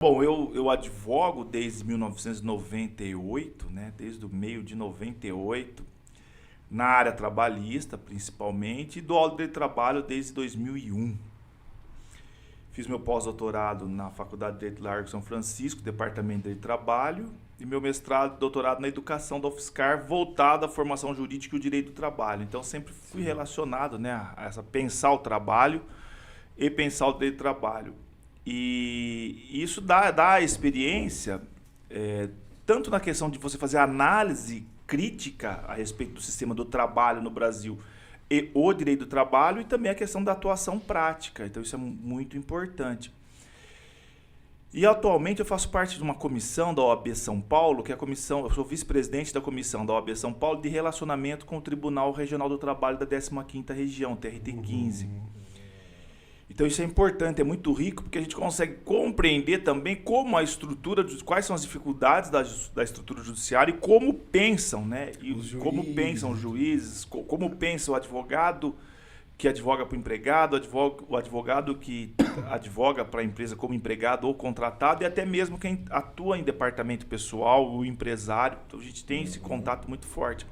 Bom, eu advogo desde 1998, né? Desde o meio de 98, na área trabalhista principalmente, e dou aula de trabalho desde 2001. Fiz meu pós-doutorado na Faculdade de Direito Largo São Francisco, Departamento de Trabalho, e meu mestrado e doutorado na Educação da UFSCar, voltado à formação jurídica e o direito do trabalho. Então, sempre fui relacionado, né, a pensar o trabalho e pensar o direito do trabalho. E isso dá a experiência, tanto na questão de você fazer análise crítica a respeito do sistema do trabalho no Brasil e o direito do trabalho, e também a questão da atuação prática. Então, isso é muito importante. E atualmente eu faço parte de uma comissão da OAB São Paulo, que é a comissão, eu sou vice-presidente da comissão da OAB São Paulo de relacionamento com o Tribunal Regional do Trabalho da 15ª Região, TRT-15. Então isso é importante, é muito rico, porque a gente consegue compreender também como a estrutura, quais são as dificuldades da estrutura judiciária e como pensam, né? E como pensam os juízes, como pensa o advogado que advoga para o empregado, o advogado que advoga para a empresa como empregado ou contratado, e até mesmo quem atua em departamento pessoal, o empresário. Então a gente tem esse contato muito forte.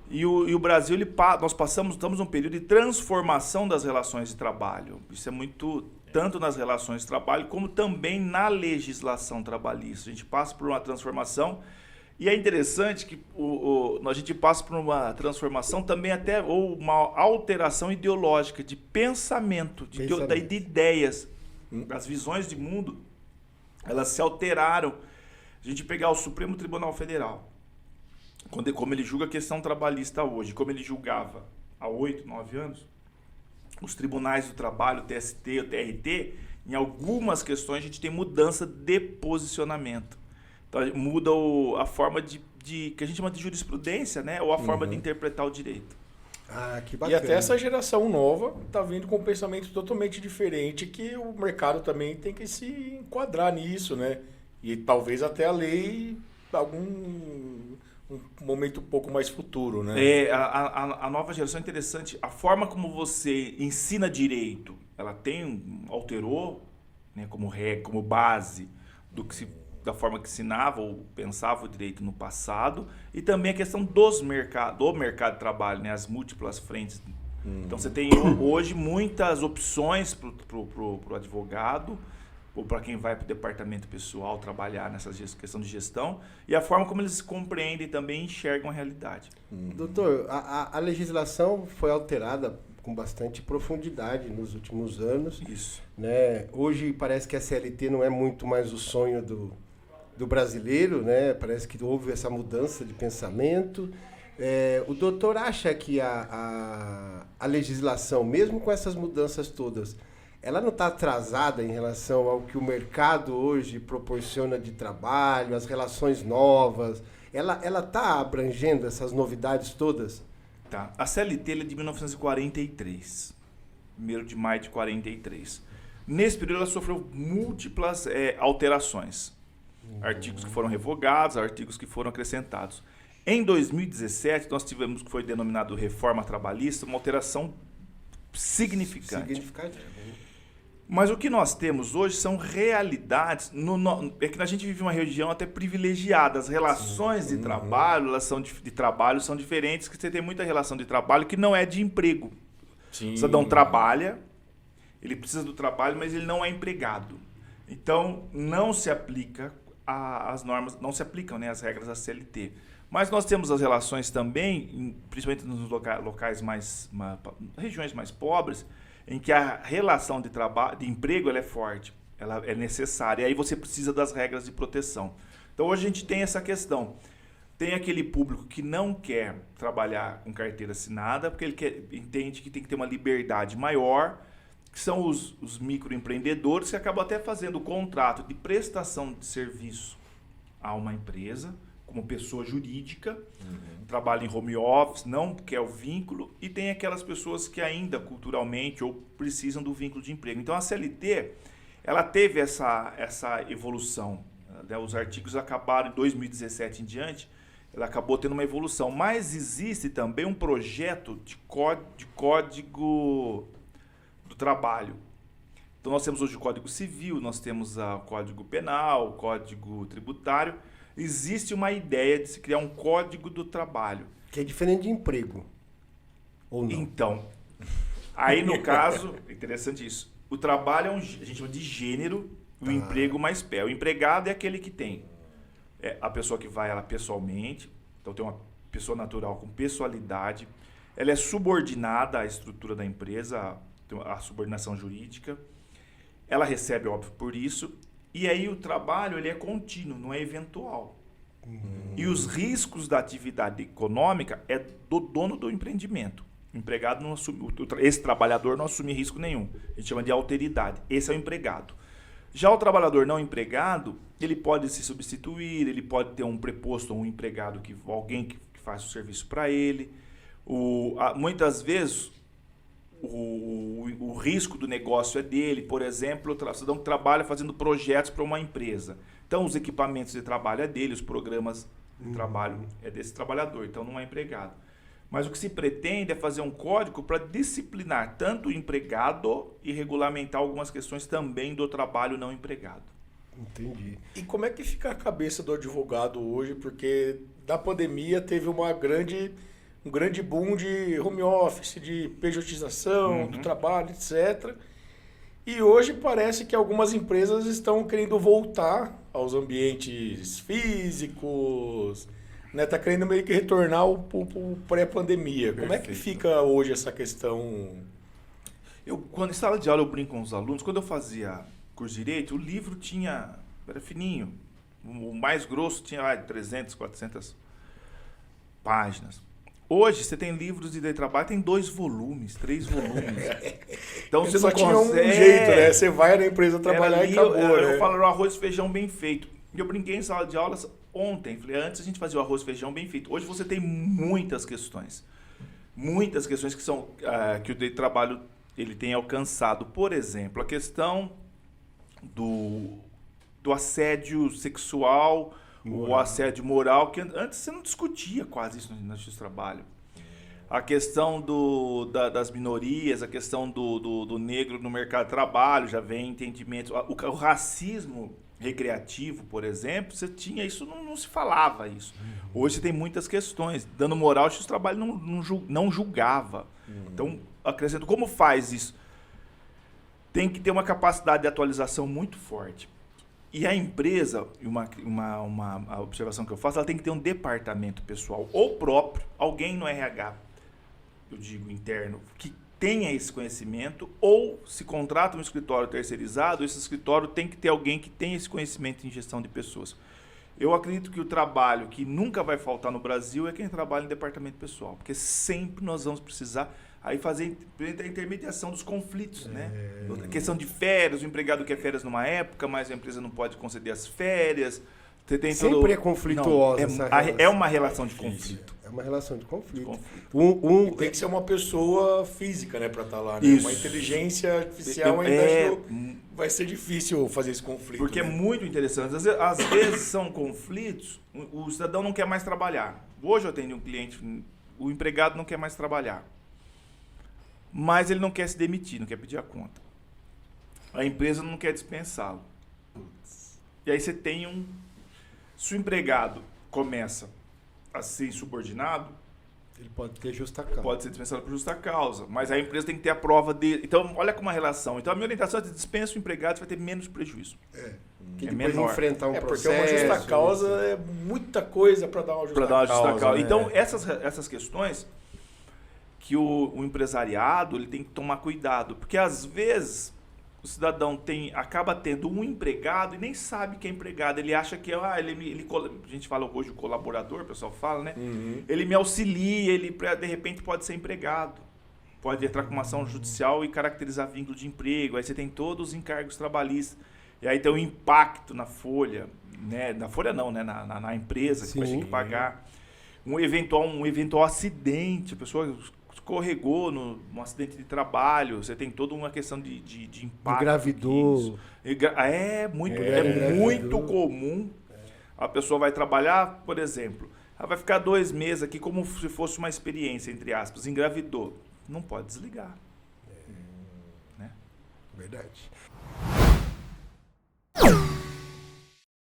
E o Brasil, nós estamos num período de transformação das relações de trabalho. Isso é muito, tanto nas relações de trabalho, como também na legislação trabalhista. A gente passa por uma transformação, e é interessante que a gente passa por uma transformação também ou uma alteração ideológica de pensamento, de ideias. As visões de mundo, elas se alteraram. A gente pegar o Supremo Tribunal Federal, como ele julga a questão trabalhista hoje, como ele julgava há 8, 9 anos, os tribunais do trabalho, o TST, o TRT, em algumas questões a gente tem mudança de posicionamento. Então muda a forma que a gente chama de jurisprudência, né? Ou a forma de interpretar o direito. Ah, que bacana. E até essa geração nova está vindo com um pensamento totalmente diferente, que o mercado também tem que se enquadrar nisso, né? E talvez até a lei, um momento um pouco mais futuro, né? A nova geração é interessante. A forma como você ensina direito, ela alterou, né, como base da forma que ensinava ou pensava o direito no passado, e também a questão do mercado de trabalho, né, as múltiplas frentes. Então você tem hoje muitas opções para o advogado, ou para quem vai para o departamento pessoal trabalhar nessa questão de gestão, e a forma como eles compreendem também e enxergam a realidade. Doutor, a legislação foi alterada com bastante profundidade nos últimos anos. Isso. Né? Hoje parece que a CLT não é muito mais o sonho do brasileiro, né? Parece que houve essa mudança de pensamento. O doutor acha que a legislação, mesmo com essas mudanças todas, ela não está atrasada em relação ao que o mercado hoje proporciona de trabalho, as relações novas? Ela está abrangendo essas novidades todas? Tá. A CLT é de 1943, 1º de maio de 43. Nesse período ela sofreu múltiplas alterações. Artigos que foram revogados, artigos que foram acrescentados. Em 2017, nós tivemos o que foi denominado reforma trabalhista, uma alteração significante. Mas o que nós temos hoje são realidades. É que a gente vive uma região até privilegiada. As relações de trabalho, são diferentes, que você tem muita relação de trabalho que não é de emprego. Sim. O cidadão trabalha, ele precisa do trabalho, mas ele não é empregado. Então, não se aplica as normas, não se aplicam, né, as regras da CLT. Mas nós temos as relações também, principalmente nos locais regiões mais pobres, em que a relação de emprego ela é forte, ela é necessária, e aí você precisa das regras de proteção. Então hoje a gente tem essa questão. Tem aquele público que não quer trabalhar com carteira assinada, porque ele entende que tem que ter uma liberdade maior, que são os microempreendedores que acabam até fazendo o contrato de prestação de serviço a uma empresa, como pessoa jurídica, trabalha em home office, não quer o vínculo, e tem aquelas pessoas que ainda culturalmente ou precisam do vínculo de emprego. Então a CLT, ela teve essa evolução, né? Os artigos acabaram em 2017 em diante, ela acabou tendo uma evolução, mas existe também um projeto de código do trabalho, Então nós temos hoje o Código Civil, nós temos o Código Penal, o Código Tributário. Existe uma ideia de se criar um Código do Trabalho. Que é diferente de emprego. Ou não? Então, aí no caso, interessante isso. O trabalho a gente chama de gênero, o emprego mais pé. O empregado é aquele que tem a pessoa que vai ela pessoalmente, então tem uma pessoa natural com pessoalidade, ela é subordinada à estrutura da empresa, a subordinação jurídica, ela recebe, óbvio, por isso, e aí o trabalho ele é contínuo, não é eventual. E os riscos da atividade econômica é do dono do empreendimento. O empregado não assume, esse trabalhador não assume risco nenhum. A gente chama de alteridade. Esse é o empregado. Já o trabalhador não empregado, ele pode se substituir, ele pode ter um preposto, um empregado, alguém que faz o serviço para ele. Muitas vezes, o risco do negócio é dele. Por exemplo, o cidadão que trabalha fazendo projetos para uma empresa. Então, os equipamentos de trabalho é dele, os programas de trabalho é desse trabalhador. Então, não é empregado. Mas o que se pretende é fazer um código para disciplinar tanto o empregado e regulamentar algumas questões também do trabalho não empregado. Entendi. E como é que fica a cabeça do advogado hoje? Porque da pandemia teve um grande boom de home office, de pejotização do trabalho, etc. E hoje parece que algumas empresas estão querendo voltar aos ambientes físicos, né? Tá querendo meio que retornar o pré-pandemia. Como é que fica hoje essa questão? Quando em sala de aula eu brinco com os alunos, quando eu fazia curso de Direito, o livro era fininho. O mais grosso tinha 300, 400 páginas. Hoje, você tem livros de Direito do Trabalho, tem 2 volumes, 3 volumes. Então, você só não tinha consegue... um jeito, né? Você vai na empresa trabalhar e acabou, eu né? falo o arroz e feijão bem feito. E eu brinquei em sala de aula ontem. Falei, antes a gente fazia o arroz e feijão bem feito. Hoje você tem muitas questões. Muitas questões que são que o Direito do Trabalho ele tem alcançado. Por exemplo, a questão do assédio sexual, o assédio moral, que antes você não discutia quase isso na Justiça do Trabalho. A questão das minorias, a questão do negro no mercado de trabalho, já vem entendimento. O racismo recreativo, por exemplo, você tinha isso, não se falava isso. Hoje você tem muitas questões. Dando moral, o Justiça do Trabalho não julgava. Então, acrescento, como faz isso? Tem que ter uma capacidade de atualização muito forte. E a empresa, uma observação que eu faço, ela tem que ter um departamento pessoal, ou próprio, alguém no RH, eu digo interno, que tenha esse conhecimento, ou se contrata um escritório terceirizado, esse escritório tem que ter alguém que tenha esse conhecimento em gestão de pessoas. Eu acredito que o trabalho que nunca vai faltar no Brasil é quem trabalha em departamento pessoal, porque sempre nós vamos precisar aí fazer a intermediação dos conflitos, né? A questão de férias, o empregado quer férias numa época, mas a empresa não pode conceder as férias. Você tem sempre é conflituosa essa relação. É uma relação de conflito. É uma relação de conflito. Tem que ser uma pessoa física, né, para estar lá. Né? Isso. Uma inteligência artificial ainda vai ser difícil fazer esse conflito. Porque é muito interessante. Às vezes são conflitos, o cidadão não quer mais trabalhar. Hoje eu tenho um cliente, o empregado não quer mais trabalhar. Mas ele não quer se demitir, não quer pedir a conta. A empresa não quer dispensá-lo. E aí você tem se o empregado começa a ser insubordinado, ele pode ter justa causa. Pode ser dispensado por justa causa. Mas a empresa tem que ter a prova dele. Então, olha como uma relação. Então, a minha orientação é que dispensa o empregado, você vai ter menos prejuízo. Que depois enfrentar um processo. Porque uma justa causa é muita coisa para dar uma justa causa. Né? Então, essas questões que o empresariado ele tem que tomar cuidado, porque às vezes o cidadão acaba tendo um empregado e nem sabe que é empregado, ele acha que a gente fala hoje o colaborador, o pessoal fala, né? Ele me auxilia, ele de repente pode ser empregado, pode entrar com uma ação judicial e caracterizar vínculo de emprego, aí você tem todos os encargos trabalhistas, e aí tem um impacto na folha, né? Na folha não, né? Na empresa que vai ter que pagar, um eventual acidente, a pessoa escorregou num acidente de trabalho, você tem toda uma questão de impacto. Engravidou. É muito comum. A pessoa vai trabalhar, por exemplo, ela vai ficar 2 meses aqui como se fosse uma experiência, entre aspas, engravidou. Não pode desligar. Verdade.